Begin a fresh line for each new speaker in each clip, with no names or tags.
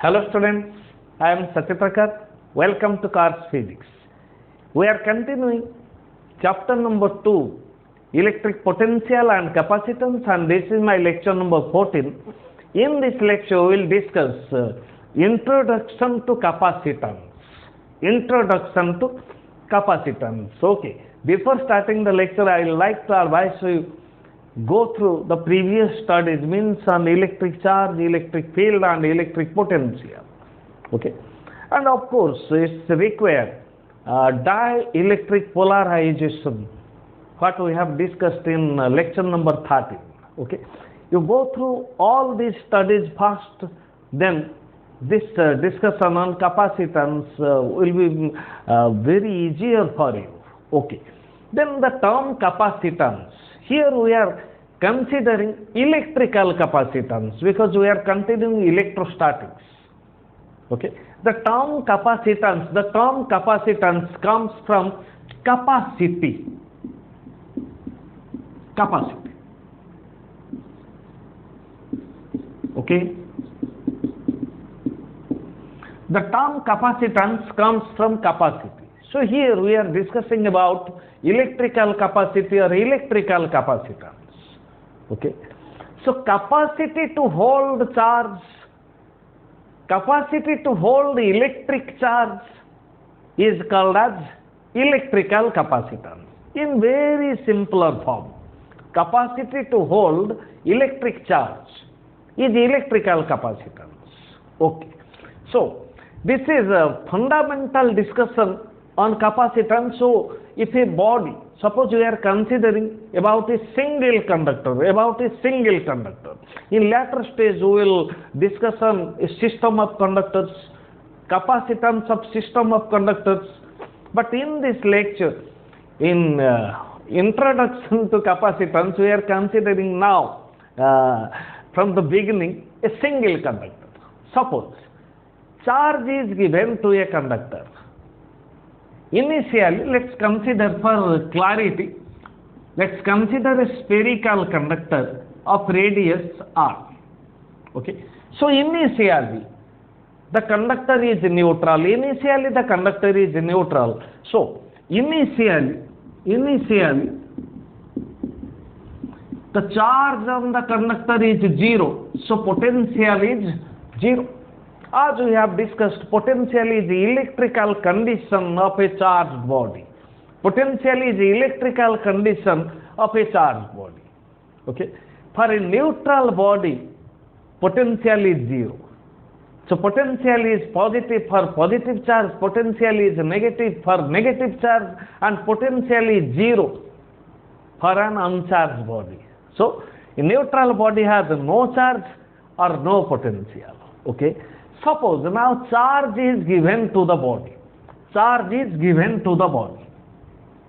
Hello students, I am Satyaprakash. Welcome to Cars Physics. We are continuing chapter number 2, electric potential and capacitance, and this is my lecture number 14. In this lecture we will discuss introduction to capacitance. Introduction to capacitance. Okay. Before starting the lecture, I would like to advise you go through the previous studies, means on electric charge, electric field and electric potential. Okay. And of course, it's required dielectric polarization, what we have discussed in lecture number 13. Okay. You go through all these studies first, then this discussion on capacitance will be very easier for you. Okay. Then the term capacitance. Here we are considering electrical capacitance because we are continuing electrostatics. Okay. The term capacitance comes from capacity. Capacity. Okay. The term capacitance comes from capacity. So here we are discussing about electrical capacity or electrical capacitance. Okay. So capacity to hold charge, capacity to hold electric charge is called as electrical capacitance. In very simpler form, capacity to hold electric charge is electrical capacitance. Okay. So this is a fundamental discussion on capacitance. So if a body, suppose we are considering about a single conductor, in later stage we will discuss on a system of conductors, capacitance of system of conductors. But in this lecture, in introduction to capacitance, we are considering now from the beginning a single conductor. Suppose charge is given to a conductor. Initially, let's consider for clarity, let's consider a spherical conductor of radius r. Okay. So initially, the conductor is neutral. So initially, the charge on the conductor is 0. So potential is 0. As we have discussed, potential is the electrical condition of a charged body. Potential is the electrical condition of a charged body. Okay. For a neutral body, potential is 0. So potential is positive for positive charge, potential is negative for negative charge, and potential is 0 for an uncharged body. So a neutral body has no charge or no potential. Okay. Suppose now charge is given to the body.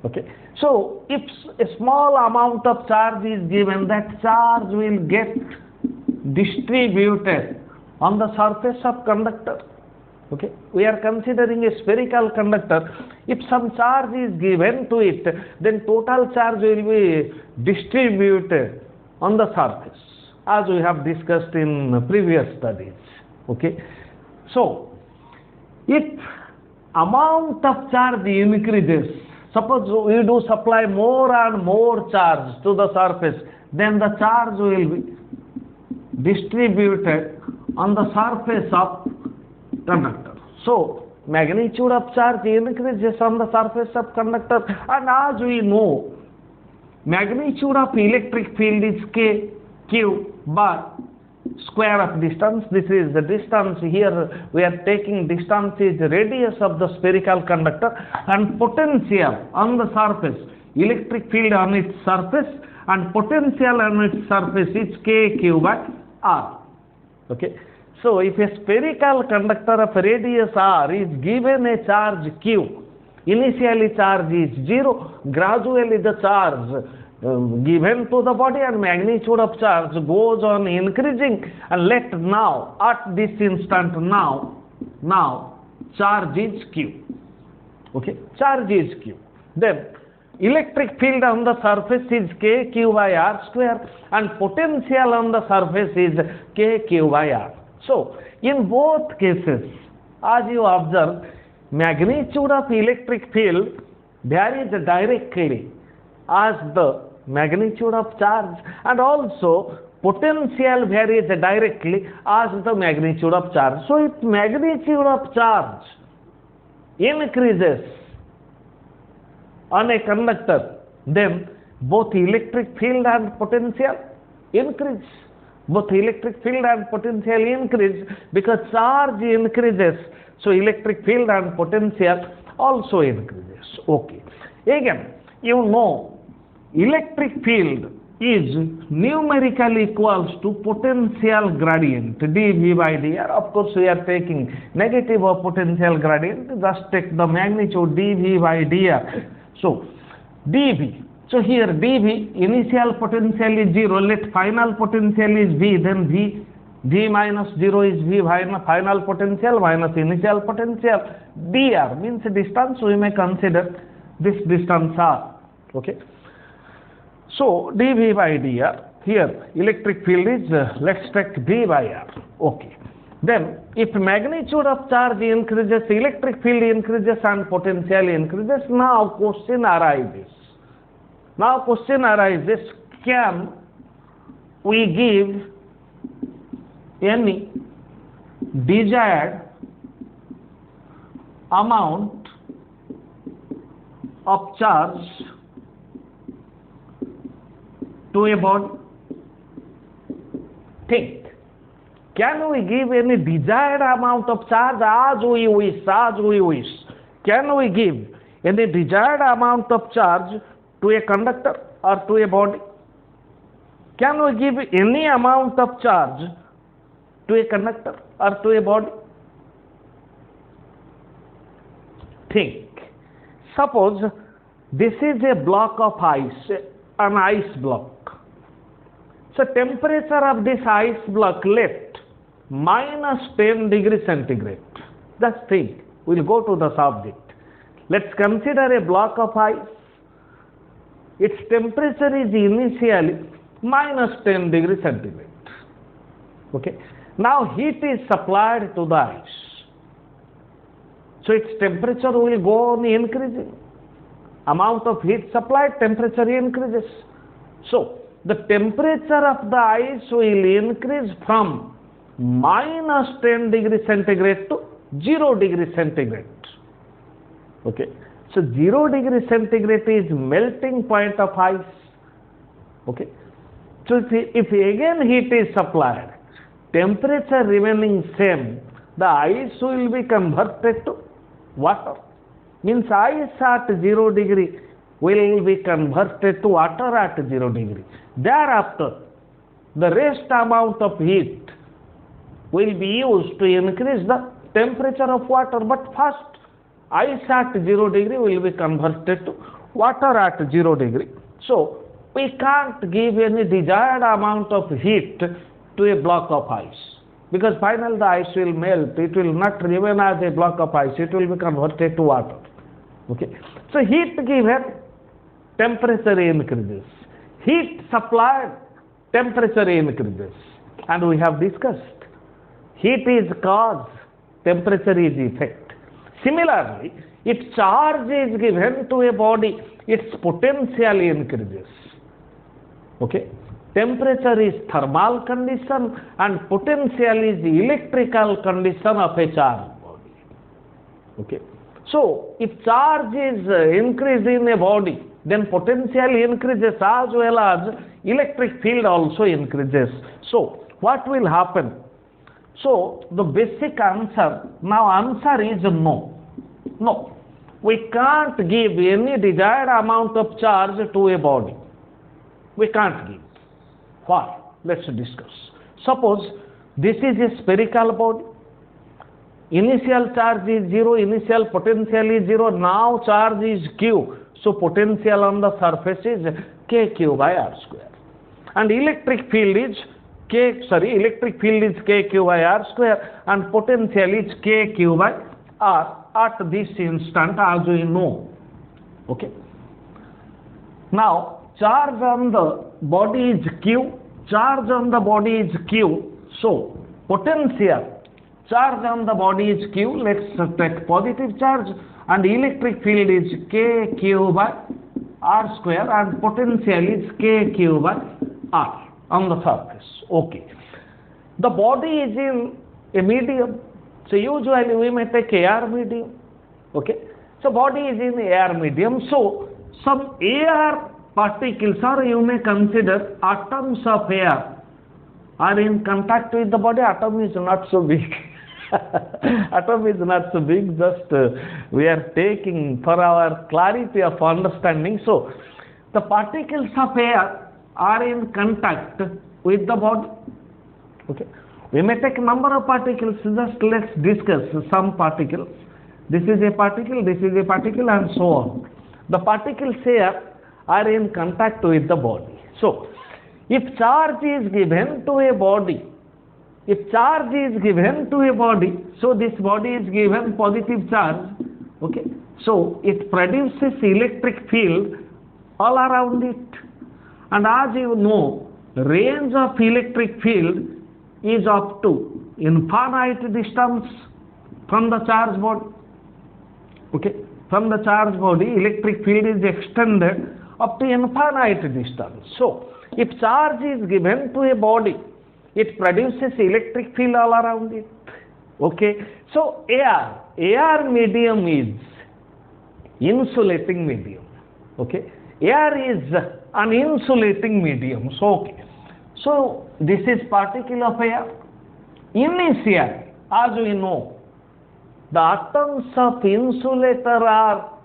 Okay. So if a small amount of charge is given, that charge will get distributed on the surface of conductor. Okay. We are considering a spherical conductor. If some charge is given to it, then total charge will be distributed on the surface, as we have discussed in previous studies. Okay. So if amount of charge increases, suppose we do supply more and more charge to the surface, then the charge will be distributed on the surface of conductor. So magnitude of charge increases on the surface of conductor, and as we know, magnitude of electric field is K, Q bar square of distance. This is the distance. Here we are taking distance is the radius of the spherical conductor, and potential on the surface, electric field on its surface, and potential on its surface is KQ by R. Okay. So if a spherical conductor of radius R is given a charge Q, initially charge is 0, gradually the charge given to the body and magnitude of charge goes on increasing, and let now at this instant now charge is Q. Okay. Charge is Q. Then electric field on the surface is KQ by R square, and potential on the surface is KQ by R. So In both cases, as you observe, magnitude of electric field varies directly as the magnitude of charge, and also potential varies directly as the magnitude of charge. So if magnitude of charge increases on a conductor, then both electric field and potential increase. Both electric field and potential increase because charge increases, so electric field and potential also increases. Okay. Again, you know, electric field is numerically equals to potential gradient dV by dr. Of course, we are taking negative of potential gradient. Just take the magnitude dV by dr. So dV. So here dV, initial potential is 0. Let final potential is V. Then V minus 0 is V final potential minus initial potential. dr means distance. We may consider this distance r. Okay. So dV by dr, here electric field is, let's take V by r. Okay. Then if magnitude of charge increases, electric field increases and potential increases. Now question arises. Can we give any desired amount of charge to a body? Think. Can we give any desired amount of charge as we wish? Can we give any desired amount of charge to a conductor or to a body? Can we give any amount of charge to a conductor or to a body? Think. Suppose this is a block of ice, an ice block. So temperature of this ice block, let minus 10 degrees centigrade. Just think. We'll go to the subject. Let's consider a block of ice. Its temperature is initially minus 10 degrees centigrade. Okay. Now heat is supplied to the ice. So its temperature will go on increasing. Amount of heat supplied, temperature increases. So the temperature of the ice will increase from minus 10 degrees centigrade to 0 degrees centigrade. Okay. So 0 degree centigrade is melting point of ice. Okay. So if again heat is supplied, temperature remaining same, the ice will be converted to water. Means ice at 0 degree will be converted to water at 0 degree. Thereafter, the rest amount of heat will be used to increase the temperature of water. But first, ice at 0 degree will be converted to water at 0 degree. So we can't give any desired amount of heat to a block of ice, because finally the ice will melt. It will not remain as a block of ice. It will be converted to water. Okay. So heat given, temperature increases. Heat supplied, temperature increases. And we have discussed, heat is cause, temperature is effect. Similarly, if charge is given to a body, its potential increases. Okay. Temperature is thermal condition and potential is electrical condition of a charged body. Okay. So, if charge is increased in a body, then potential increases as well as electric field also increases. So, what will happen? So, the basic answer, now answer is no. No. We can't give any desired amount of charge to a body. We can't give. Why? Let's discuss. Suppose this is a spherical body. Initial charge is 0, initial potential is 0, now charge is Q. So potential on the surface is kq by r square. And electric field is kq by r square and potential is kq by r at this instant, as we know. Okay. Now charge on the body is Q, charge on the body is Q. So potential charge on the body is Q. Let's take positive charge, and electric field is KQ by R square, and potential is KQ by R on the surface. Okay. The body is in a medium. So usually we may take air medium. Okay. So body is in air medium. So some air particles, or you may consider atoms of air, are in contact with the body. Atom is not so big. Atom is not so big, just we are taking for our clarity of understanding. So the particles of air are in contact with the body. Okay. We may take a number of particles. Just let's discuss some particles. This is a particle, this is a particle, and so on. The particles here are in contact with the body. So if charge is given to a body, so this body is given positive charge. Okay. So it produces electric field all around it. And as you know, range of electric field is up to infinite distance from the charge body. Okay. From the charge body, electric field is extended up to infinite distance. So if charge is given to a body, it produces electric field all around it. Okay. So air medium is insulating medium. Okay. Air is an insulating medium. So okay. So this is particle of air. Initially, as we know, the atoms of insulator are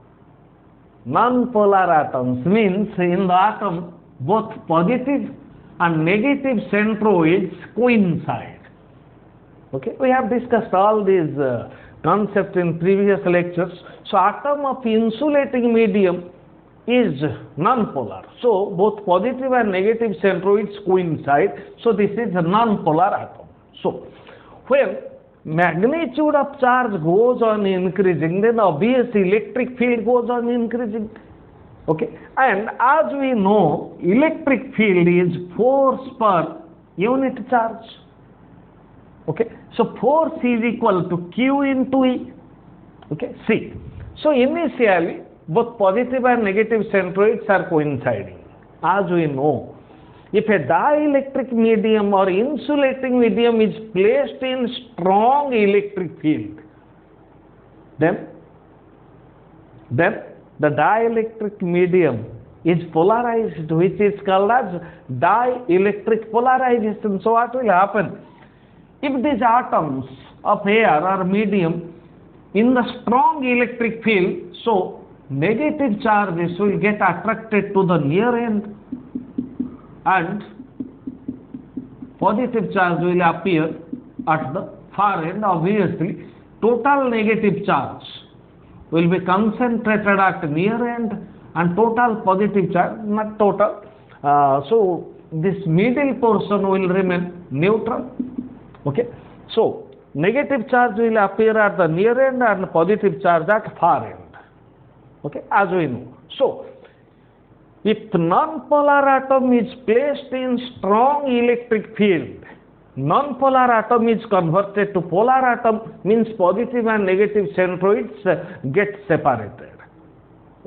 non-polar atoms, means in the atom both positive and negative centroids coincide. Okay, we have discussed all these concepts in previous lectures. So atom of insulating medium is non-polar. So both positive and negative centroids coincide. So this is a non-polar atom. So when magnitude of charge goes on increasing, then obviously electric field goes on increasing. Okay, and as we know, electric field is force per unit charge. Okay, so force is equal to Q into E. Okay, see. So initially, both positive and negative centroids are coinciding. As we know, if a dielectric medium or insulating medium is placed in strong electric field, then the dielectric medium is polarized, which is called as dielectric polarization. So what will happen? If these atoms of air or medium in the strong electric field, so negative charges will get attracted to the near end and positive charge will appear at the far end. Obviously, total negative charge will be concentrated at near end and total positive charge, not total. So this middle portion will remain neutral. Okay. So negative charge will appear at the near end and positive charge at far end. Okay, as we know. So if non-polar atom is placed in strong electric field, non-polar atom is converted to polar atom, means positive and negative centroids get separated.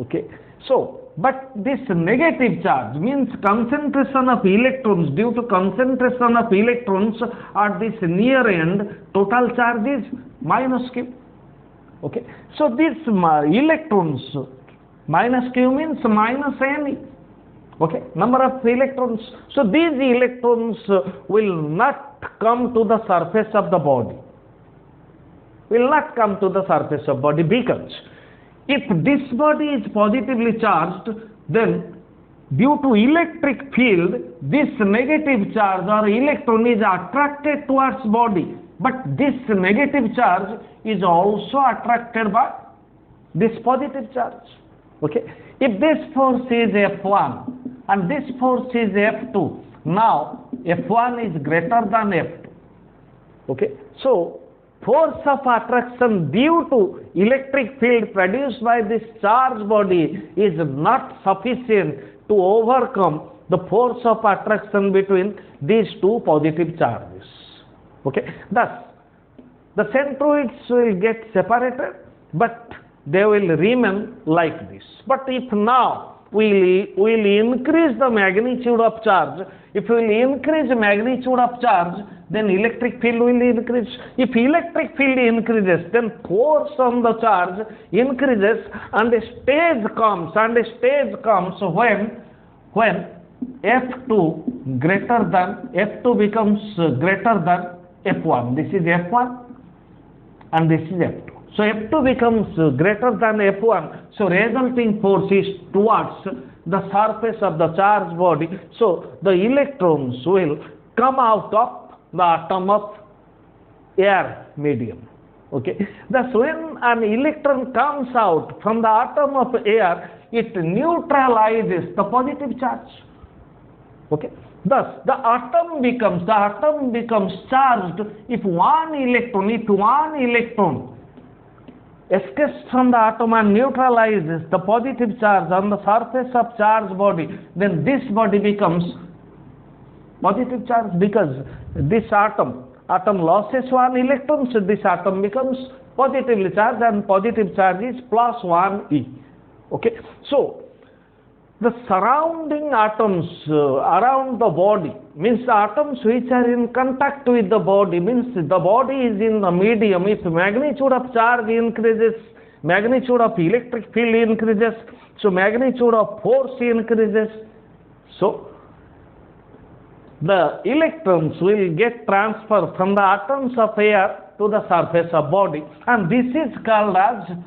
Okay. So, but this negative charge means concentration of electrons, due to concentration of electrons at this near end, total charge is minus Q. Okay. So these electrons, minus Q means minus Ne. Okay, number of electrons. So these electrons will not come to the surface of the body. Will not come to the surface of body, because if this body is positively charged, then due to electric field, this negative charge or electron is attracted towards body. But this negative charge is also attracted by this positive charge. Okay. If this force is F1 and this force is F2, now F1 is greater than F2. Okay. So force of attraction due to electric field produced by this charged body is not sufficient to overcome the force of attraction between these two positive charges. Okay. Thus, the centroids will get separated, but they will remain like this. But if now we will increase the magnitude of charge, if we will increase the magnitude of charge, then electric field will increase. If electric field increases, then force on the charge increases, and a stage comes, when F2 greater than, F2 becomes greater than F1. This is F1 and this is F2. So F2 becomes greater than F1, so resulting force is towards the surface of the charged body. So the electrons will come out of the atom of air medium. Okay. Thus, when an electron comes out from the atom of air, it neutralizes the positive charge. Okay. Thus, the atom becomes charged if one electron escapes from the atom and neutralizes the positive charge on the surface of charged body, then this body becomes positive charge, because this atom loses one electron, so this atom becomes positively charged, and positive charge is plus 1e. Okay. So the surrounding atoms around the body, means the atoms which are in contact with the body, means the body is in the medium. If magnitude of charge increases, magnitude of electric field increases, so magnitude of force increases. So the electrons will get transferred from the atoms of air to the surface of body, and this is called as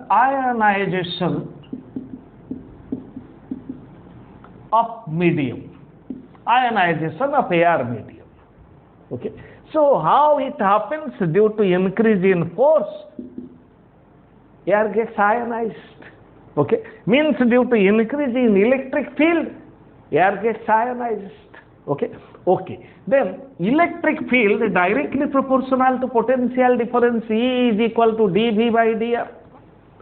ionization of medium, ionization of air medium. Okay. So how it happens? Due to increase in force, air gets ionized. Okay. Means due to increase in electric field, air gets ionized. Okay. Okay. Then electric field directly proportional to potential difference, E is equal to dV by dr.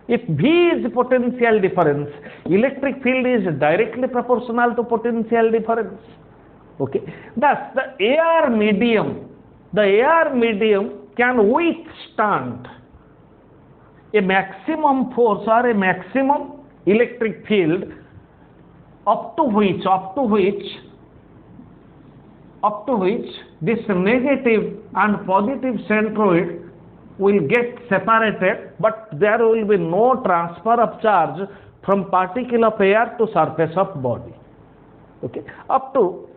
If V is potential difference, electric field is directly proportional to potential difference. Okay. Thus, the air medium can withstand a maximum force or a maximum electric field up to which this negative and positive centroid will get separated, but there will be no transfer of charge from particle of air to surface of body. Okay. Up to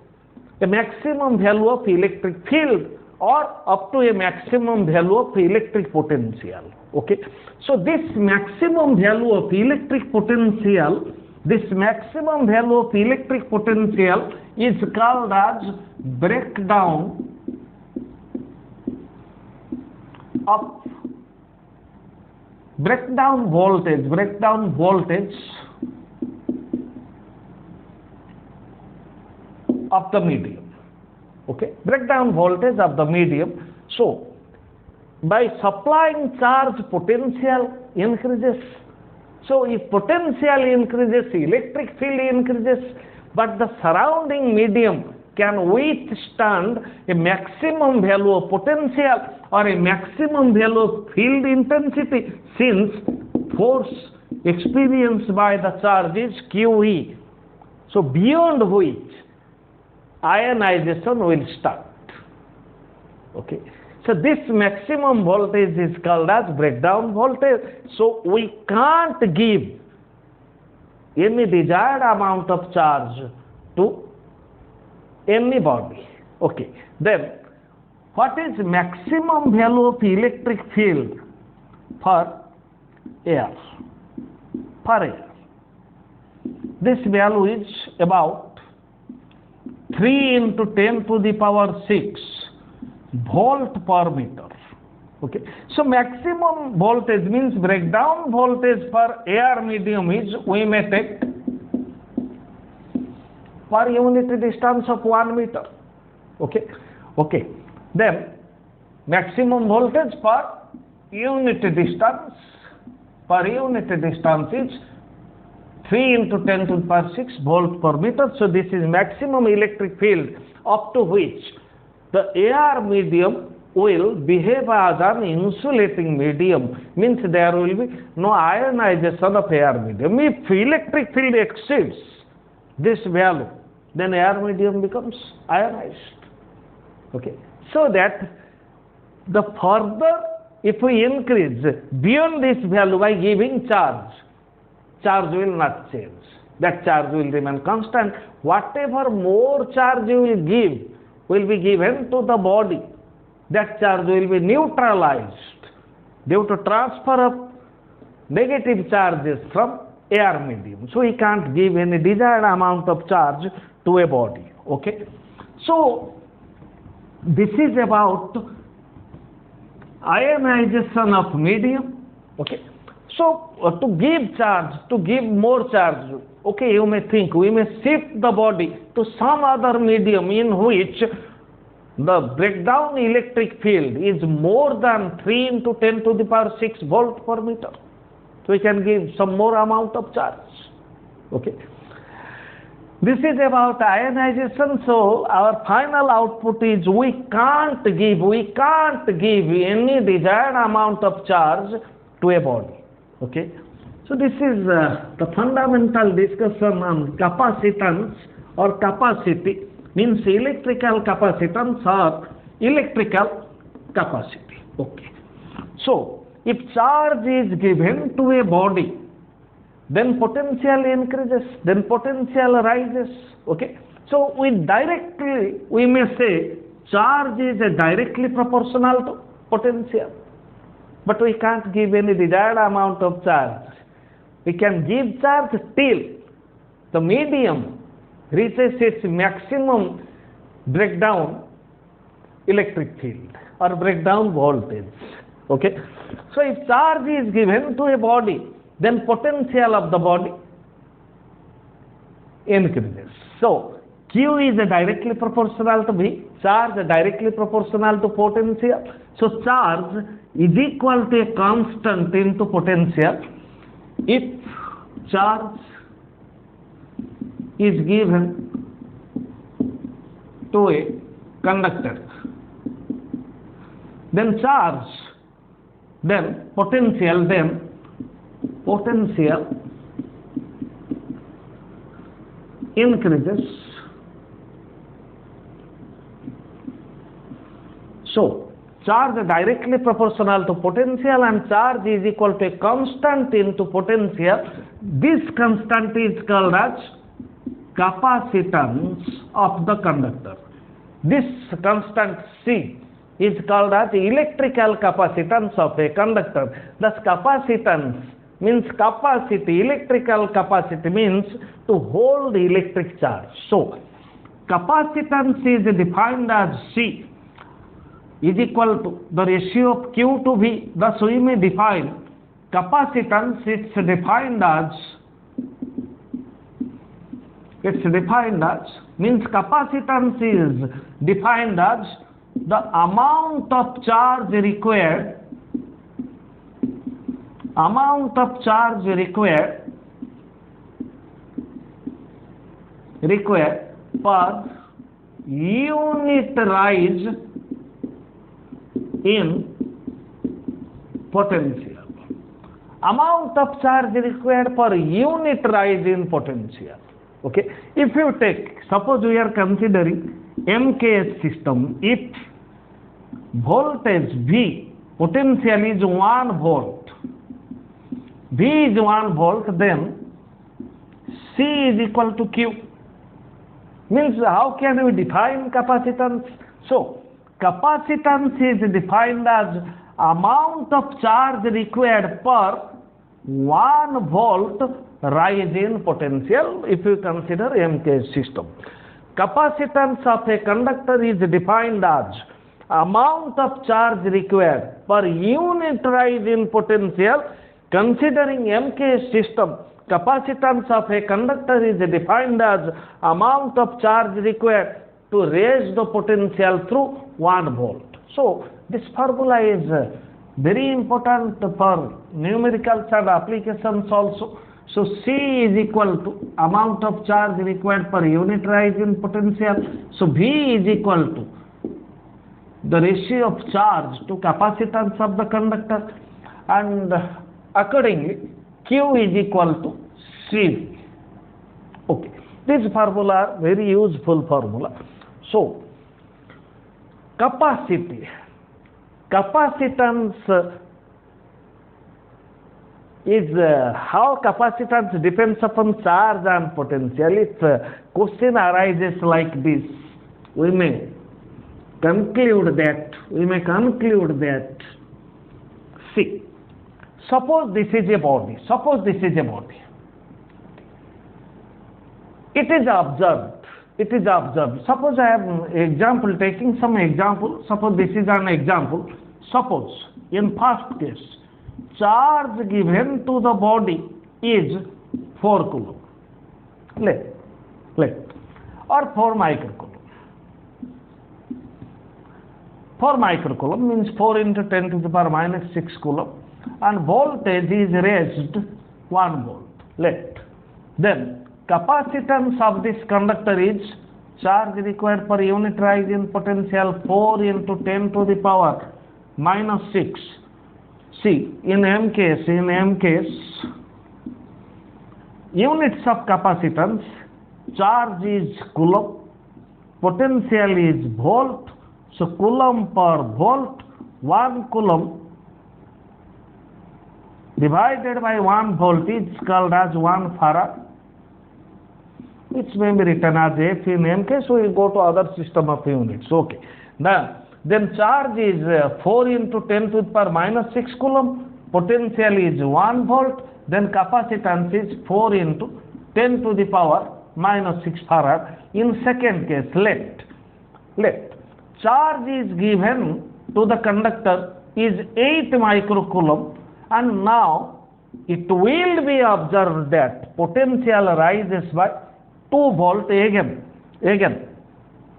a maximum value of electric field or up to a maximum value of electric potential. Okay. So this maximum value of electric potential is called as breakdown voltage of the medium. Okay. Breakdown voltage of the medium. So by supplying charge, potential increases. So if potential increases, electric field increases, but the surrounding medium can withstand a maximum value of potential or a maximum value of field intensity, since force experienced by the charge is QE. So beyond which ionization will start. Okay. So this maximum voltage is called as breakdown voltage. So we can't give any desired amount of charge to any body. Okay. Then what is maximum value of electric field for air? This value is about 3 into 10 to the power 6 volt per meter. Okay. So maximum voltage means breakdown voltage for air medium is, we may take per unit distance of 1 meter. Okay. Okay. Then maximum voltage per unit distance is 3 into 10 to the power 6 volt per meter. So this is maximum electric field up to which the air medium will behave as an insulating medium, means there will be no ionization of air medium. If electric field exceeds this value, then air medium becomes ionized. Okay, so that the further, if we increase beyond this value by giving charge, charge will not change. That charge will remain constant. Whatever more charge you will give will be given to the body. That charge will be neutralized due to transfer of negative charges from air medium. So we can't give any desired amount of charge to a body. Okay. So this is about ionization of medium. Okay. So to give charge, to give more charge, okay, you may think we may shift the body to some other medium in which the breakdown electric field is more than 3 into 10 to the power 6 volt per meter. So we can give some more amount of charge. Okay. This is about ionization. So our final output is we can't give any desired amount of charge to a body. Okay. So this is the fundamental discussion on capacitance or capacity, means electrical capacitance or electrical capacity. Okay. So if charge is given to a body, then potential increases, then potential rises. Okay. So we may say charge is directly proportional to potential, but we can't give any desired amount of charge. We can give charge till the medium reaches its maximum breakdown electric field or breakdown voltage. Okay. So if charge is given to a body, then potential of the body increases. So Q is directly proportional to V, charge directly proportional to potential. So charge is equal to a constant into potential if charge is given to a conductor. Then charge, then potential increases. So charge directly proportional to potential and charge is equal to a constant into potential. This constant is called as capacitance of the conductor. This constant C is called as electrical capacitance of a conductor. Thus capacitance means capacity, electrical capacity means to hold electric charge. So capacitance is defined as C is equal to the ratio of Q to V. Thus we may define capacitance, it's defined as means capacitance is defined as the amount of charge required per unit rise in potential. Amount of charge required per unit rise in potential. Okay. If you take, suppose we are considering MKS system, if voltage V, potential is 1 volt, V is 1 volt, then C is equal to Q. Means how can we define capacitance? So capacitance is defined as amount of charge required per 1 volt rise in potential if you consider MKS system. Capacitance of a conductor is defined as amount of charge required per unit rise in potential. Considering MKS system, capacitance of a conductor is defined as amount of charge required to raise the potential through 1 volt. So this formula is very important for numericals and applications also. So C is equal to amount of charge required per unit rise in potential. So V is equal to the ratio of charge to capacitance of the conductor, and accordingly Q is equal to CV. Okay, this formula are very useful formula. So capacity, capacitance is how capacitance depends upon charge and potential. If question arises like this, we may conclude that, see, suppose this is a body, it is observed, suppose I am example, taking some example, suppose this is an example, suppose in first case, charge given to the body is 4 coulomb, let, or 4 microcoulomb. 4 microcoulomb means 4 into 10 to the power minus 6 coulomb, and voltage is raised 1 volt. Let. Then capacitance of this conductor is charge required per unit rise in potential 4 into 10 to the power minus 6. See, in M case, units of capacitance, charge is coulomb, potential is volt, so coulomb per volt, 1 coulomb divided by 1 volt is called as 1 farad, which may be written as F in M case, so we go to other system of units. Okay. Then charge is 4 into 10 to the power minus 6 coulomb, potential is 1 volt, then capacitance is 4 into 10 to the power minus 6 farad. In second case, let charge is given to the conductor is 8 microcoulomb, and now it will be observed that potential rises by 2 volt again.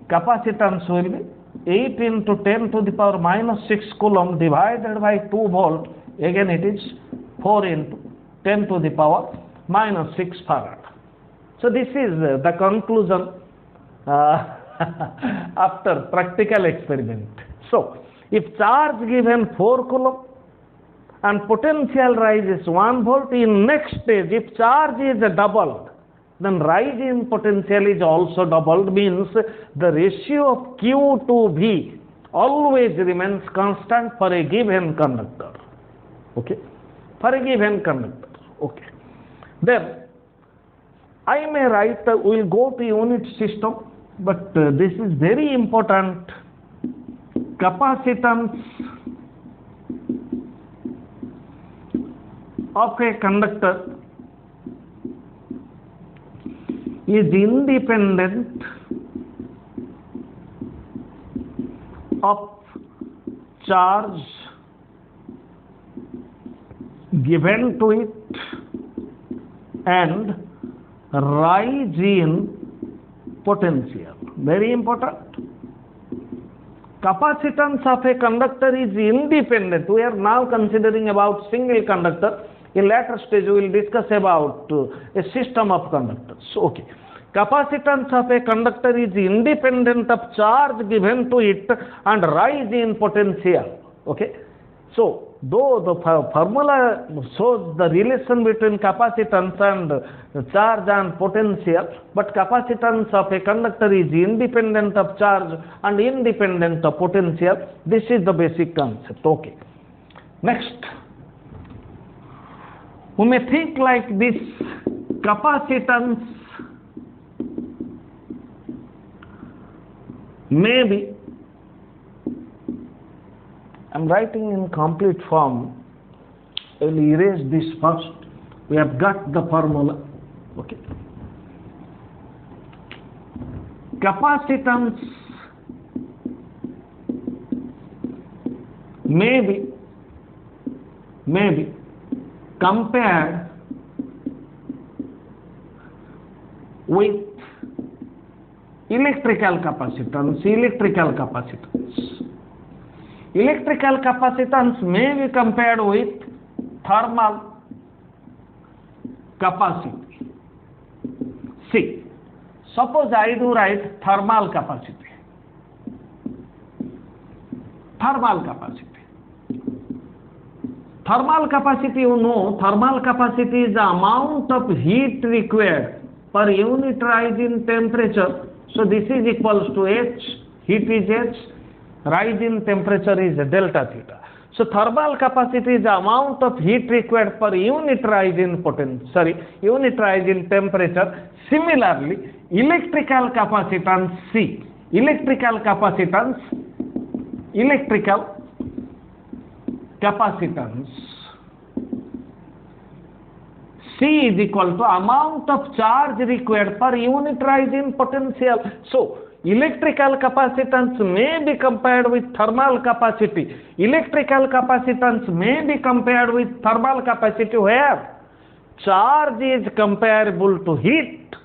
Capacitance will be 8 into 10 to the power minus 6 coulomb divided by 2 volt, again it is 4 into 10 to the power minus 6 farad. So this is the conclusion after practical experiment. So if charge given 4 coulomb and potential rise is 1 volt, in next stage if charge is doubled, then rise in potential is also doubled, means the ratio of Q to V always remains constant for a given conductor. Okay, for a given conductor. Okay, then I may write, we will go to unit system, but this is very important. Capacitance of a conductor is independent of charge given to it and rise in potential. Very important. Capacitance of a conductor is independent. We are now considering about single conductor. In later stage we will discuss about a system of conductors. Okay. Capacitance of a conductor is independent of charge given to it and rise in potential. Okay. So though the formula shows the relation between capacitance and charge and potential, but capacitance of a conductor is independent of charge and independent of potential. This is the basic concept. Okay. Next, we may think like this: capacitance may be, I am writing in complete form, I will erase this first. We have got the formula. Okay. Capacitance may be compared with electrical capacitance. Electrical capacitance may be compared with thermal capacity. See, suppose I do write thermal capacity. Thermal capacity. Thermal capacity, you know, thermal capacity is the amount of heat required per unit rise in temperature. So this is equals to H, heat is H, rise in temperature is delta theta. So thermal capacity is the amount of heat required per unit rise in unit rise in temperature. Similarly, electrical capacitance C. Electrical capacitance C is equal to amount of charge required per unit rise in potential. So electrical capacitance may be compared with thermal capacity. Electrical capacitance may be compared with thermal capacity where charge is comparable to heat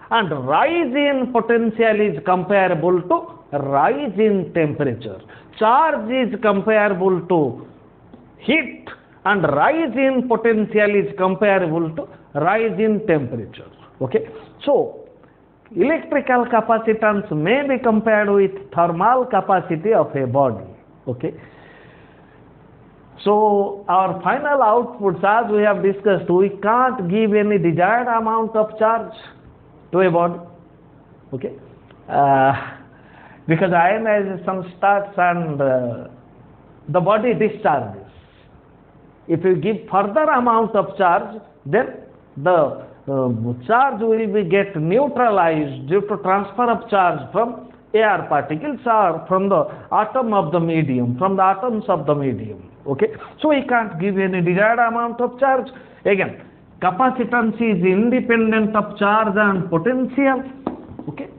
and rise in potential is comparable to rise in temperature. Charge is comparable to heat and rise in potential is comparable to rise in temperature. Okay. So electrical capacitance may be compared with thermal capacity of a body. Okay. So our final outputs, as we have discussed, we can't give any desired amount of charge to a body. Okay. Because ionization starts and the body discharges. If you give further amount of charge, then the charge will be get neutralized due to transfer of charge from air particles or from the atom of the medium, from the atoms of the medium. Okay. So we can't give any desired amount of charge. Again, capacitance is independent of charge and potential. Okay.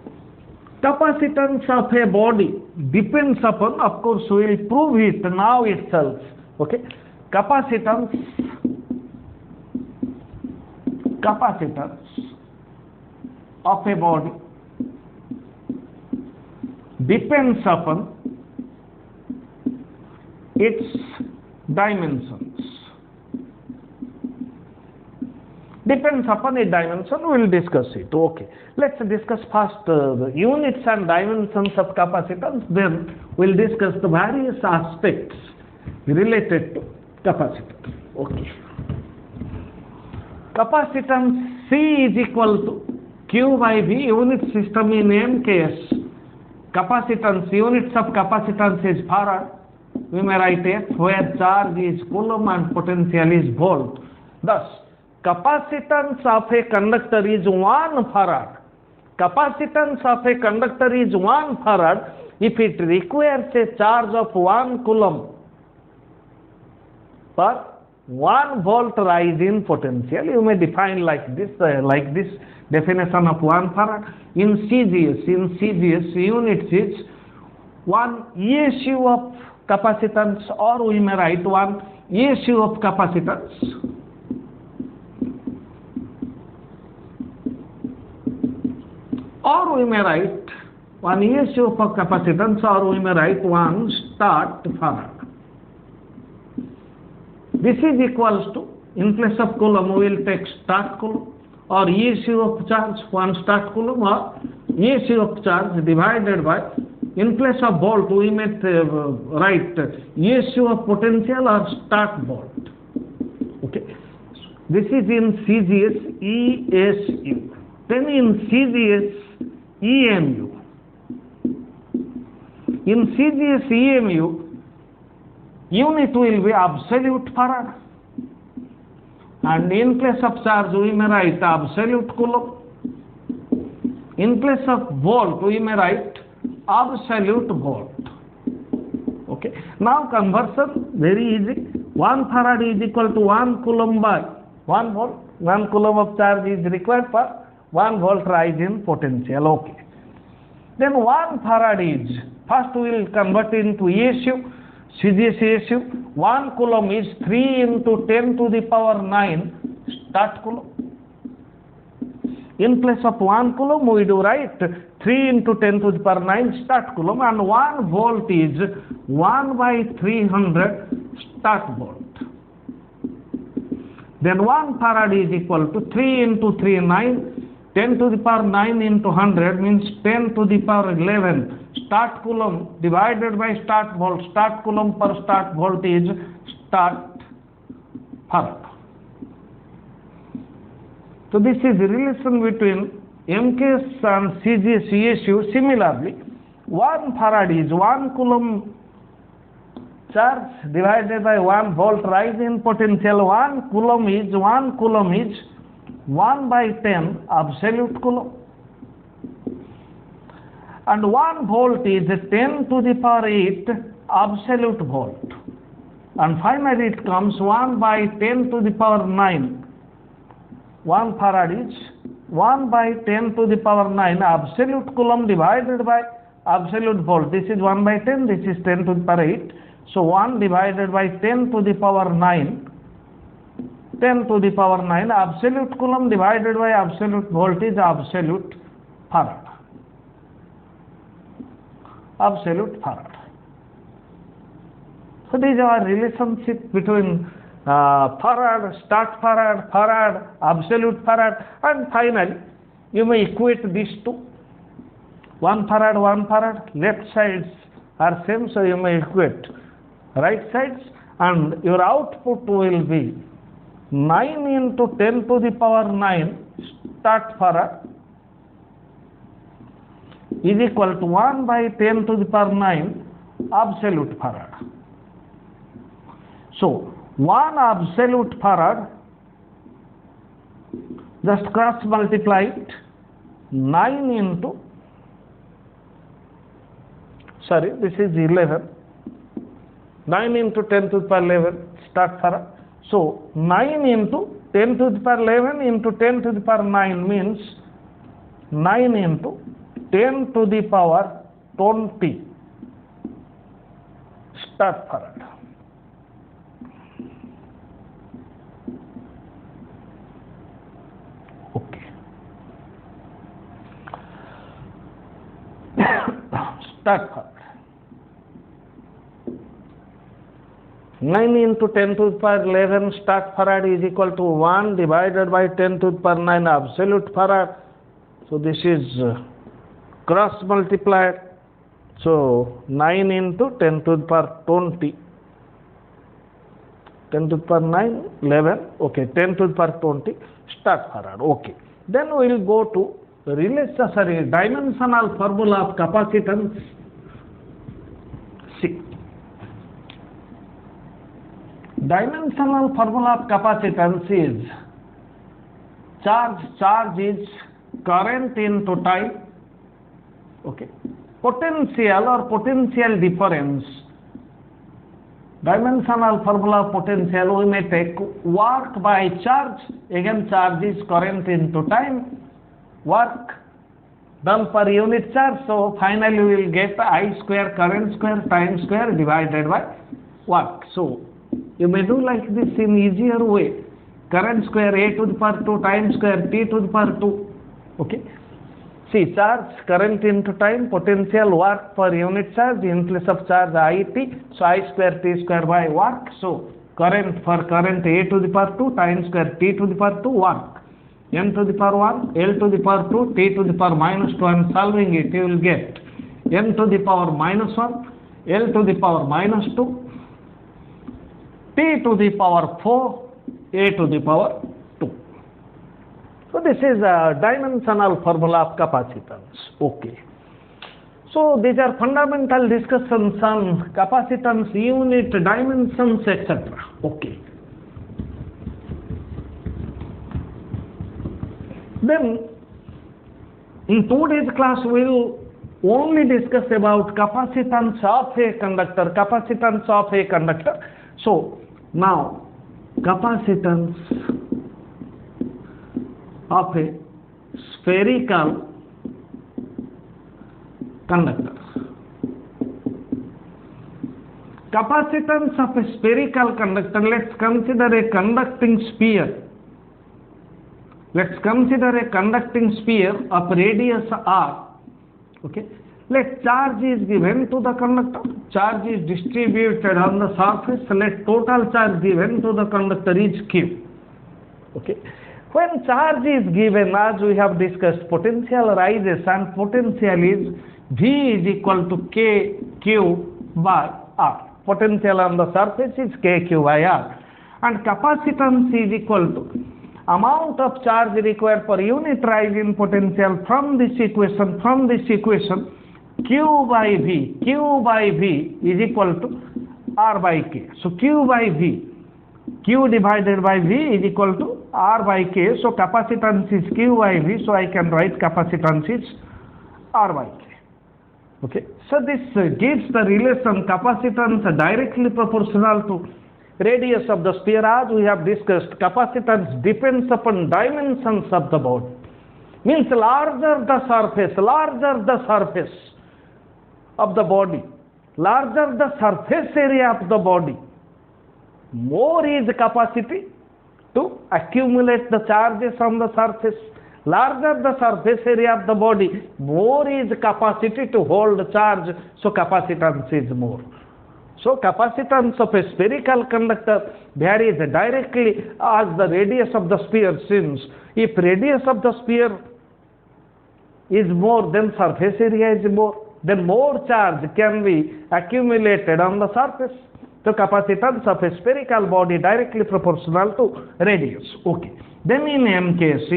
Capacitance of a body depends upon, of course, we will prove it now itself. Okay. Capacitance of a body depends upon its dimensions. Depends upon a dimension, we will discuss it. Okay. Let's discuss first the units and dimensions of capacitance, then we will discuss the various aspects related to capacitance. Okay. Capacitance C is equal to Q by V, unit system in MKS. Capacitance, units of capacitance is farad. We may write F, where charge is coulomb and potential is volt. Thus, capacitance of a conductor is 1 farad. Capacitance of a conductor is 1 farad if it requires a charge of 1 coulomb per 1 volt rise in potential. You may define like this definition of 1 farad. In CGS units is 1 ESU of capacitance, or we may write 1 ESU of capacitance. Or we may write 1 ESU of capacitance, or we may write 1 start farad. This is equals to, in place of coulomb, we will take start coulomb, or ESU of charge, 1 start coulomb, or ESU of charge divided by, in place of volt, we may write ESU of potential or start volt. Okay. This is in CGS ESU. Then in CGS EMU. In CGS EMU, unit will be absolute farad, and in place of charge we may write absolute coulomb. In place of volt we may write absolute volt. Okay. Now conversion very easy. 1 farad is equal to 1 coulomb by 1 volt. 1 coulomb of charge is required for 1 volt rise in potential. Okay. Then 1 farad is, first we will convert into ESU. CGS ESU, 1 coulomb is 3 into 10 to the power 9 start coulomb. In place of 1 coulomb, we do write 3 into 10 to the power 9 start coulomb, and 1 volt is 1 by 300 start volt. Then 1 farad is equal to 3 into 3, 9. 10 to the power 9 into 100 means 10 to the power 11 start coulomb divided by start volt. Start coulomb per start volt is start farad. So this is the relation between MKS and CSU. Similarly, 1 farad is 1 coulomb charge divided by 1 volt rise in potential. 1 coulomb is 1 by 10 absolute coulomb, and 1 volt is 10 to the power 8 absolute volt, and finally it comes 1 by 10 to the power 9. 1 farad is 1 by 10 to the power 9 absolute coulomb divided by absolute volt. This is 1 by 10, this is 10 to the power 8. So 1 divided by 10 to the power 9, 10 to the power 9 absolute coulomb divided by absolute volt is absolute farad. Absolute farad. So these are relationship between farad, start farad, farad, absolute farad, and finally you may equate these two. 1 farad, 1 farad, left sides are same, so you may equate right sides, and your output will be 9 into 10 to the power 9 start farad is equal to 1 by 10 to the power 9 absolute farad. So 1 absolute farad, just cross multiply it, 9 into, sorry, this is 11, 9 into 10 to the power 11 start farad. So 9 into 10 to the power 11 into 10 to the power 9 means 9 into 10 to the power 20 start farad. Okay. Start farad. 9 into 10 to the power 11 start farad is equal to 1 divided by 10 to the power 9 absolute farad. So this is cross multiplied. So 9 into 10 to the power 20. 10 to the power 9, 11. Okay, 10 to the power 20 start farad. Okay. Then we will go to dimensional formula of capacitance 6. Dimensional formula of capacitance is charge is current into time, okay, potential or potential difference. Dimensional formula of potential, we may take work by charge, again charge is current into time, work done per unit charge, so finally we will get I square current square time square divided by work. So you may do like this in easier way, current square a to the power 2 time square t to the power 2, okay. See, charge current into time, potential work per unit charge, in place of charge IT, so I square t square by work, so current for current a to the power 2 time square t to the power 2 work, n to the power 1, L to the power 2, t to the power minus 2, and solving it you will get n to the power minus 1, L to the power minus 2, t to the power 4, a to the power 2. So this is a dimensional formula of capacitance. Okay. So these are fundamental discussions on capacitance, unit, dimensions, etc. Okay. Then in today's class we will only discuss about capacitance of a conductor, capacitance of a conductor. So now capacitance of a spherical conductor. Capacitance of a spherical conductor, let's consider a conducting sphere. Let's consider a conducting sphere of radius r. Okay. Let charge is given to the conductor, charge is distributed on the surface, let total charge given to the conductor is Q. Okay. When charge is given, as we have discussed, potential rises and potential is V is equal to KQ by R. Potential on the surface is KQ by R. And capacitance is equal to amount of charge required per unit rise in potential from this equation, Q by V is equal to R by K. So Q by V, Q divided by V is equal to R by K. So capacitance is Q by V. So I can write capacitance is R by K. Okay. So this gives the relation capacitance directly proportional to radius of the sphere. As we have discussed, capacitance depends upon dimensions of the body. Means larger the surface of the body, larger the surface area of the body, more is capacity to accumulate the charges on the surface. Larger the surface area of the body, more is capacity to hold charge. So capacitance is more. So capacitance of a spherical conductor varies directly as the radius of the sphere, since if radius of the sphere is more, then surface area is more, then more charge can be accumulated on the surface. So capacitance of a spherical body directly proportional to radius. Okay. Then in M case,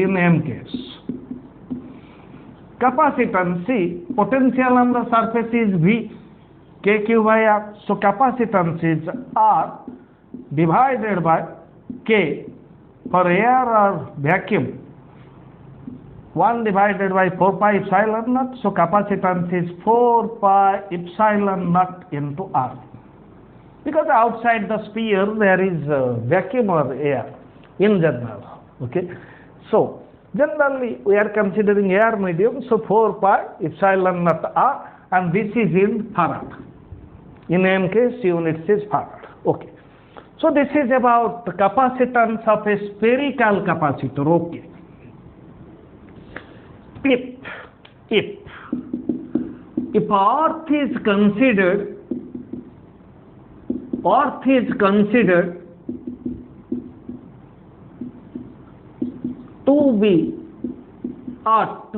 capacitance, see, potential on the surface is V, KQ by R. So capacitance is R divided by K for air or vacuum, 1 divided by 4 pi epsilon naught. So capacitance is 4 pi epsilon naught into R. Because outside the sphere there is vacuum or air in general. Okay. So generally we are considering air medium. So 4 pi epsilon naught R, and this is in farad. In M case, units is farad. Okay. So this is about the capacitance of a spherical capacitor. Okay. If earth is considered to be at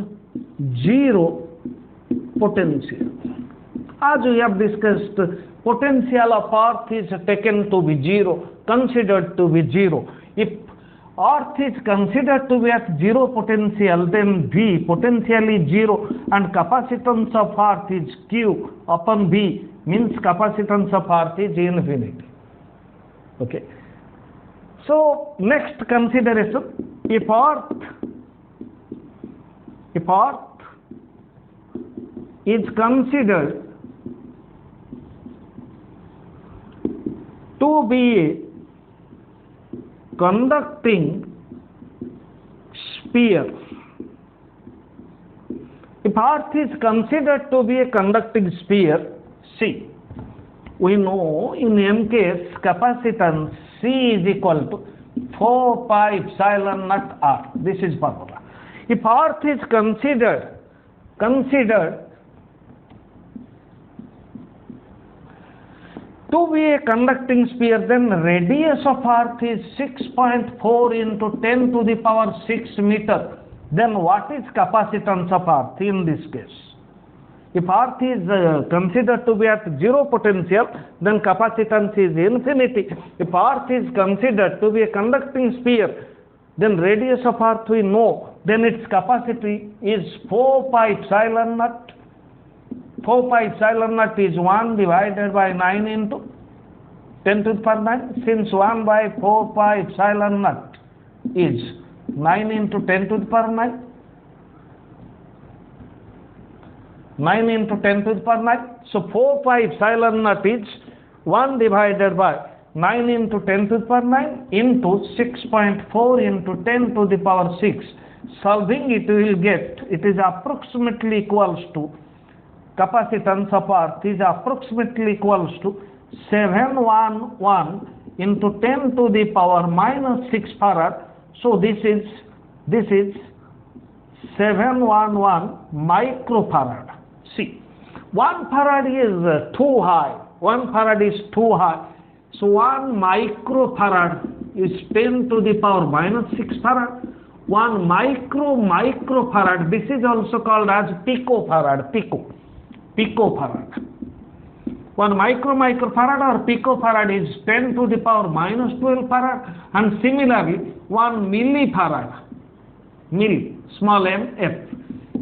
zero potential. As we have discussed, potential of earth is taken to be zero, considered to be zero. If earth is considered to be at zero potential, then V potential is zero and capacitance of earth is Q upon V, means capacitance of earth is infinity. Okay. So next consideration, if earth is considered to be a conducting sphere, if earth is considered to be a conducting sphere, see, we know in M case capacitance C is equal to 4 pi epsilon naught R. This is formula. If earth is considered to be a conducting sphere, then radius of earth is 6.4 into 10 to the power 6 meter. Then what is capacitance of earth in this case? If earth is considered to be at zero potential, then capacitance is infinity. If earth is considered to be a conducting sphere, then radius of earth we know, then its capacity is 4 pi epsilon naught. 4 pi epsilon naught is 1 divided by 9 into 10 to the power 9. Since 1 by 4 pi epsilon naught is 9 into 10 to the power 9. 9 into 10 to the power 9. So 4 pi epsilon naught is 1 divided by 9 into 10 to the power 9 into 6.4 into 10 to the power 6. Solving it, we will get, it is approximately equals to, capacitance of earth is approximately equals to 711 into 10 to the power minus 6 farad. So this is 711 microfarad. See, 1 farad is too high. 1 farad is too high. So 1 microfarad is 10 to the power minus 6 farad. 1 microfarad, this is also called as picofarad, pico. picofarad. 1 microfarad or picofarad is 10 to the power minus 12 farad, and similarly 1 millifarad, milli, small m, f,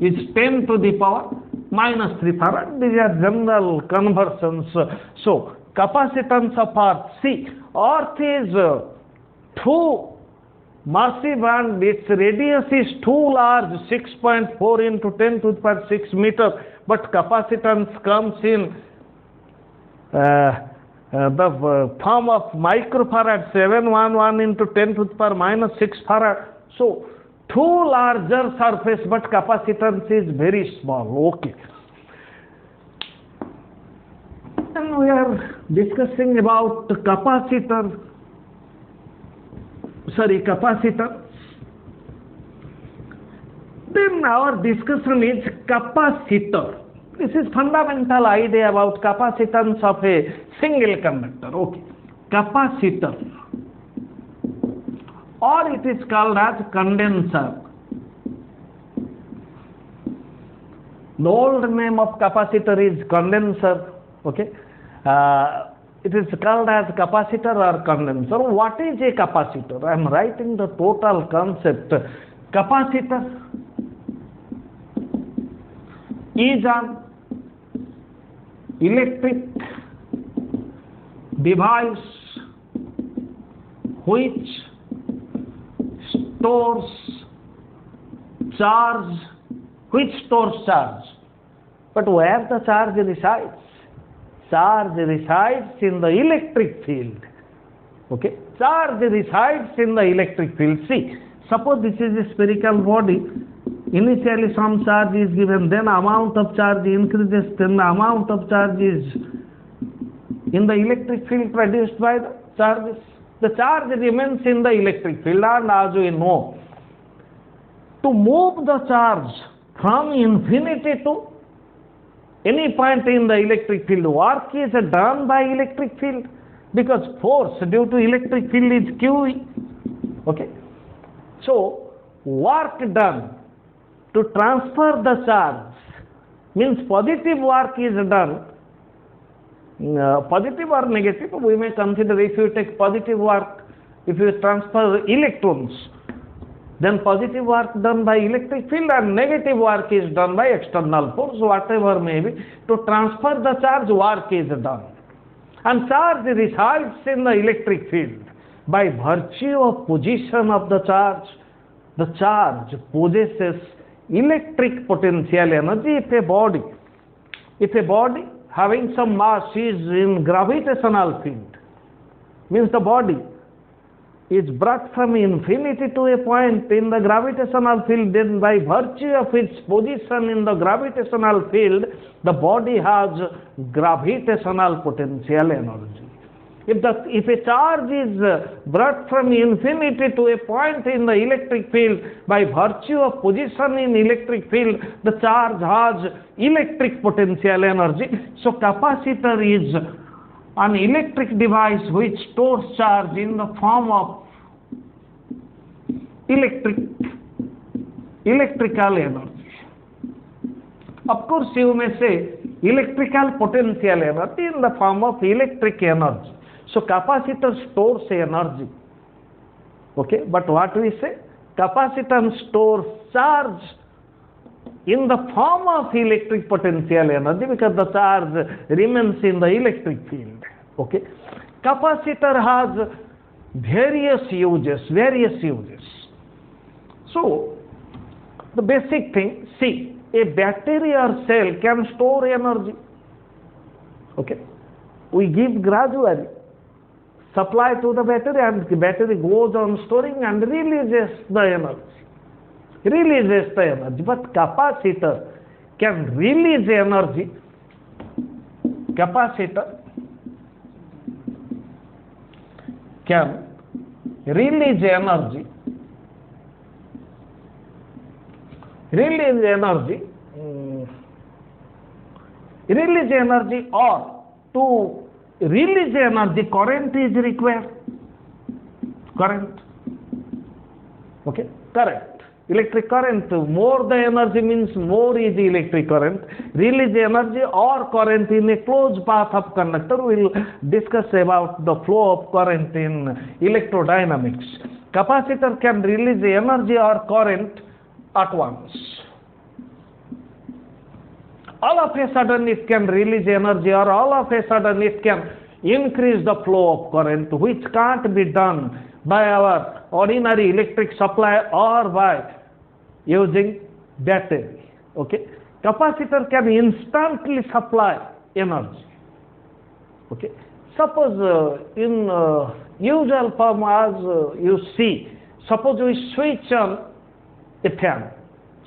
is 10 to the power minus 3 farad. These are general conversions. So, capacitance of earth. See, earth is too massive and its radius is too large, 6.4 into 10 to the power 6 meter, but capacitance comes in the form of microfarad, 711 into 10 to the power minus 6 farad. So, too larger surface, but capacitance is very small. Okay. And we are discussing about capacitor. Then our discussion is capacitor. This is fundamental idea about capacitance of a single conductor. Okay. Capacitor, or it is called as condenser. The old name of capacitor is condenser. Okay. It is called as capacitor or condenser. What is a capacitor? I am writing the total concept. Capacitor is an electric device which stores charge. But where the charge resides? Charge resides in the electric field. Okay? Charge resides in the electric field. See, suppose this is a spherical body. Initially some charge is given, then amount of charge increases, then the amount of charge is in the electric field produced by the charges. The charge remains in the electric field, and as we know, to move the charge from infinity to any point in the electric field, work is done by electric field, because force due to electric field is QE. Okay? So, work done to transfer the charge means positive work is done. Positive or negative, we may consider if you take positive work, if you transfer electrons, then positive work done by electric field, and negative work is done by external force, whatever may be. To transfer the charge, work is done. And charge resides in the electric field. By virtue of position of the charge possesses electric potential energy. If a body having some mass is in gravitational field, means the body is brought from infinity to a point in the gravitational field, then by virtue of its position in the gravitational field, the body has gravitational potential energy. If a charge is brought from infinity to a point in the electric field, by virtue of position in electric field, the charge has electric potential energy. So capacitor is an electric device which stores charge in the form of electrical energy. Of course, you may say electrical potential energy in the form of electric energy. So capacitor stores energy. Okay, but what we say? Capacitor stores charge in the form of electric potential energy, because the charge remains in the electric field. Okay, capacitor has various uses. So the basic thing, see, a battery or cell can store energy. Okay, we give gradually supply to the battery, and the battery goes on storing and releases the energy. But capacitor can release energy. Capacitor can release energy. Or to release energy, current is required. Current. Okay, current. electric current. More the energy means more is the electric current. Release energy or current in a closed path of conductor. We'll discuss about the flow of current in electrodynamics. Capacitor can release energy or current at once. All of a sudden it can release energy, or all of a sudden it can increase the flow of current, which can't be done by our ordinary electric supply or by using battery. Okay, capacitor can instantly supply energy. Okay, suppose in usual form, as you see, suppose we switch on a fan,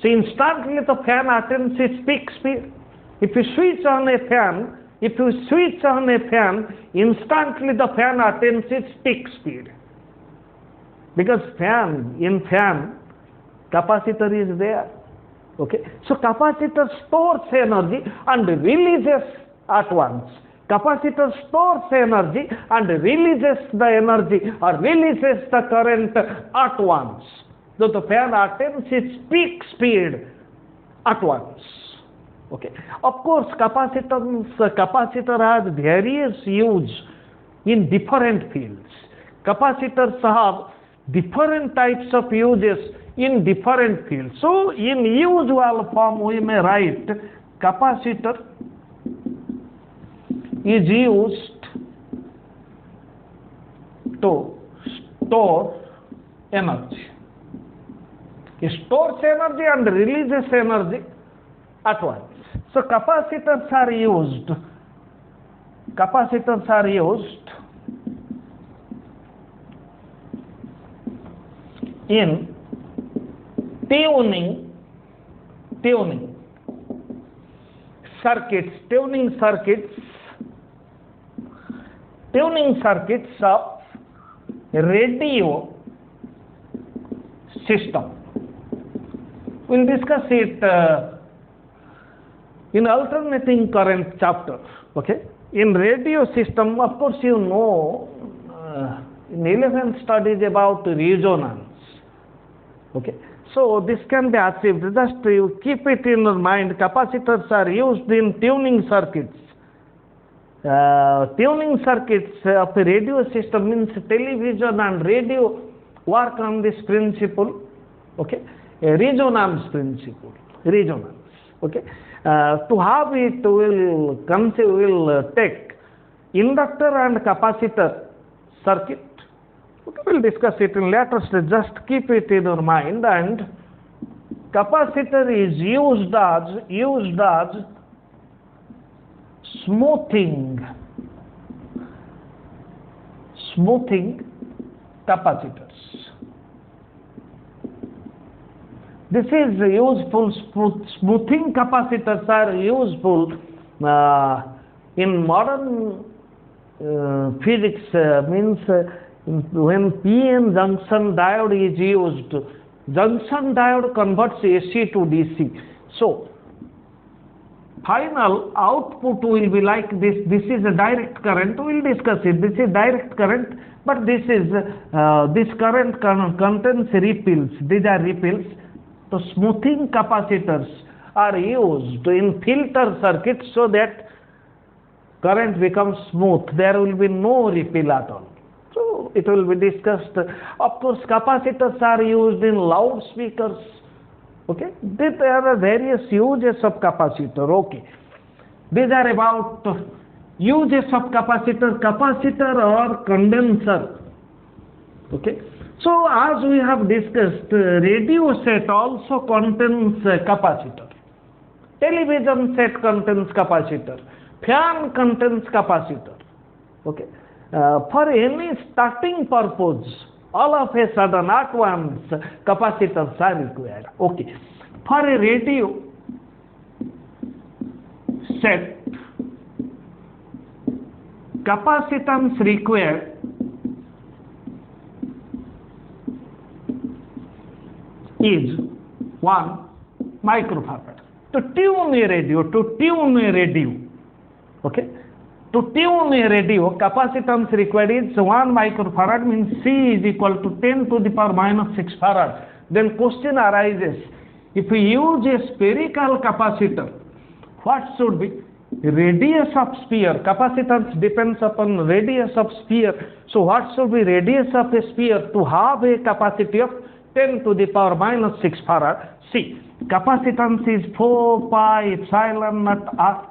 so instantly the fan attains its peak speed. If you switch on a fan, instantly the fan attains its peak speed. Because in fan, capacitor is there. Okay, so capacitor stores energy and releases at once. Capacitor stores energy and releases the energy or releases the current at once. So the fan attains its peak speed at once. Okay. Of course, capacitor has various use in different fields. Capacitors have different types of uses in different fields. So, in usual form, we may write capacitor is used to store energy. It stores energy and releases energy at once. So capacitors are used in tuning circuits of radio system. We'll discuss it in alternating current chapter. Okay, in radio system, of course, you know, in 11th studies about resonance. Okay, so this can be achieved. Just you keep it in your mind. Capacitors are used in tuning circuits. Tuning circuits of a radio system means television and radio work on this principle. Okay, a resonance principle. Resonance. Okay. To have it, will take inductor and capacitor circuit. Okay, we'll discuss it in later stage. Just keep it in your mind. And capacitor is used as smoothing capacitors. This is useful. Smoothing capacitors are useful in modern physics. Means when PN junction diode is used, junction diode converts AC to DC. So final output will be like this. This is a direct current. We'll discuss it. This is direct current, but this current contains ripples. These are ripples. So smoothing capacitors are used in filter circuits so that current becomes smooth. There will be no ripple at all. So it will be discussed. Of course, capacitors are used in loudspeakers. Okay, there are various uses of capacitor. Okay, these are about uses of capacitor or condenser. Okay. So, as we have discussed, radio set also contains capacitor. Television set contains capacitor. Fan contains capacitor. Okay. For any starting purpose, all of a sudden at once capacitors are required. Okay. For a radio set, capacitance required is 1 microfarad. To tune a radio, okay, to tune a radio, capacitance required is 1 microfarad, means C is equal to 10 to the power minus 6 farad. Then question arises, if we use a spherical capacitor, what should be radius of sphere? Capacitance depends upon radius of sphere. So what should be radius of a sphere to have a capacity of 10 to the power minus 6 farad? See, capacitance is 4 pi epsilon naught r.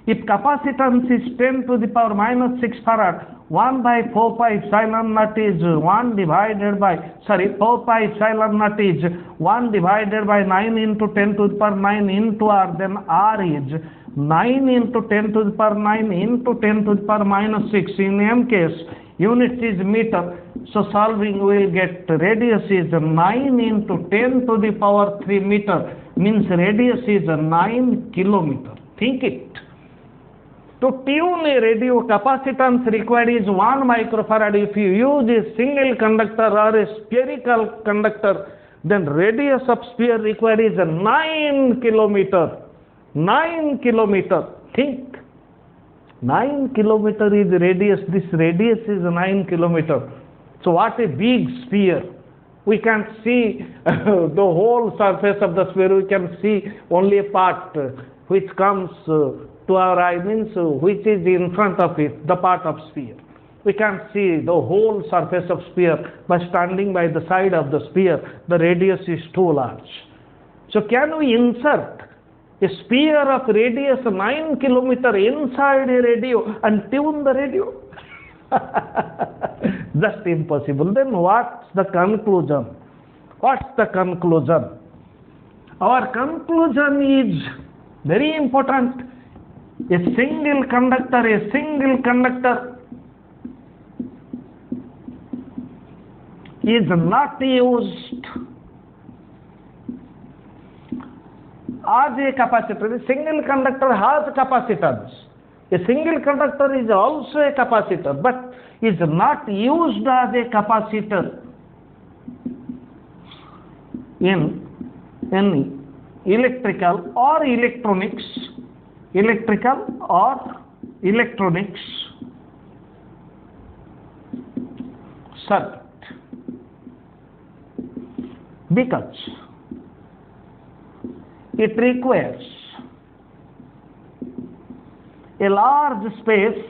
If capacitance is 10 to the power minus 6 farad, 1 by 4 pi epsilon naught is 1 divided by, 4 pi epsilon naught is 1 divided by 9 into 10 to the power 9 into r, then r is 9 into 10 to the power 9 into 10 to the power minus 6. In m case, unit is meter. So solving we will get radius is 9 into 10 to the power 3 meter, means radius is 9 kilometer. Think it. To tune a radio, capacitance required is 1 microfarad. If you use a single conductor or a spherical conductor, then radius of sphere required is 9 kilometer. 9 kilometer. Think. 9 kilometer is radius. This radius is 9 kilometer. So what a big sphere. We can't see the whole surface of the sphere. We can see only a part which comes to our eye, means which is in front of it, the part of sphere. We can't see the whole surface of sphere by standing by the side of the sphere. The radius is too large. So can we insert a sphere of radius 9 kilometer inside a radio and tune the radio? Just impossible. Then what's the conclusion? What's the conclusion? Our conclusion is very important. A single conductor is not used as a capacitor. A single conductor has capacitance. A single conductor is also a capacitor, but is not used as a capacitor in any electrical or electronics circuit, because it requires a large space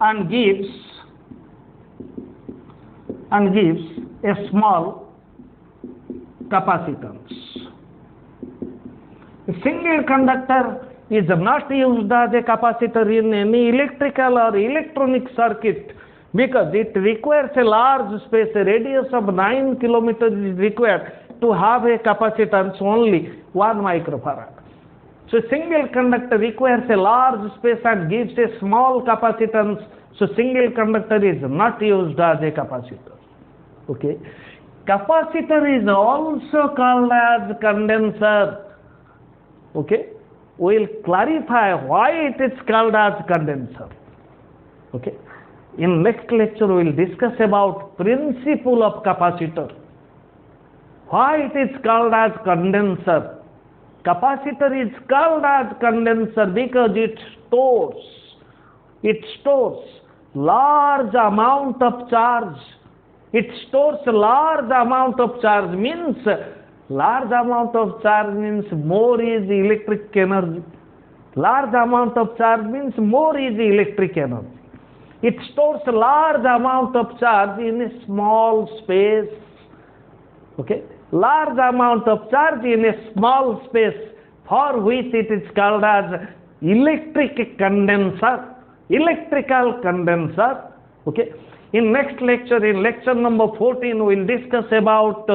and gives a small capacitance. A single conductor is not used as a capacitor in any electrical or electronic circuit because it requires a large space. A radius of 9 kilometers is required to have a capacitance only 1 microfarad. So a single conductor requires a large space and gives a small capacitance. So single conductor is not used as a capacitor. Okay. Capacitor is also called as condenser. Okay. We will clarify why it is called as condenser. Okay. In next lecture we will discuss about principle of capacitor. Why it is called as condenser. Capacitor is called as condenser because it stores large amount of charge. It stores large amount of charge means more is electric energy. Large amount of charge means more is electric energy. It stores large amount of charge in a small space. Okay. Large amount of charge in a small space, for which it is called as electrical condenser. Okay. In next lecture, in lecture number 14, we will discuss about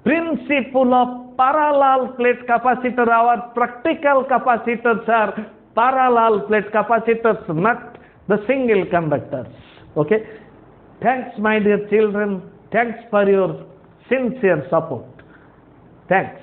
principle of parallel plate capacitor. Our practical capacitors are parallel plate capacitors, not the single conductors. Okay. Thanks, my dear children. Thanks for your sincere support. Thanks.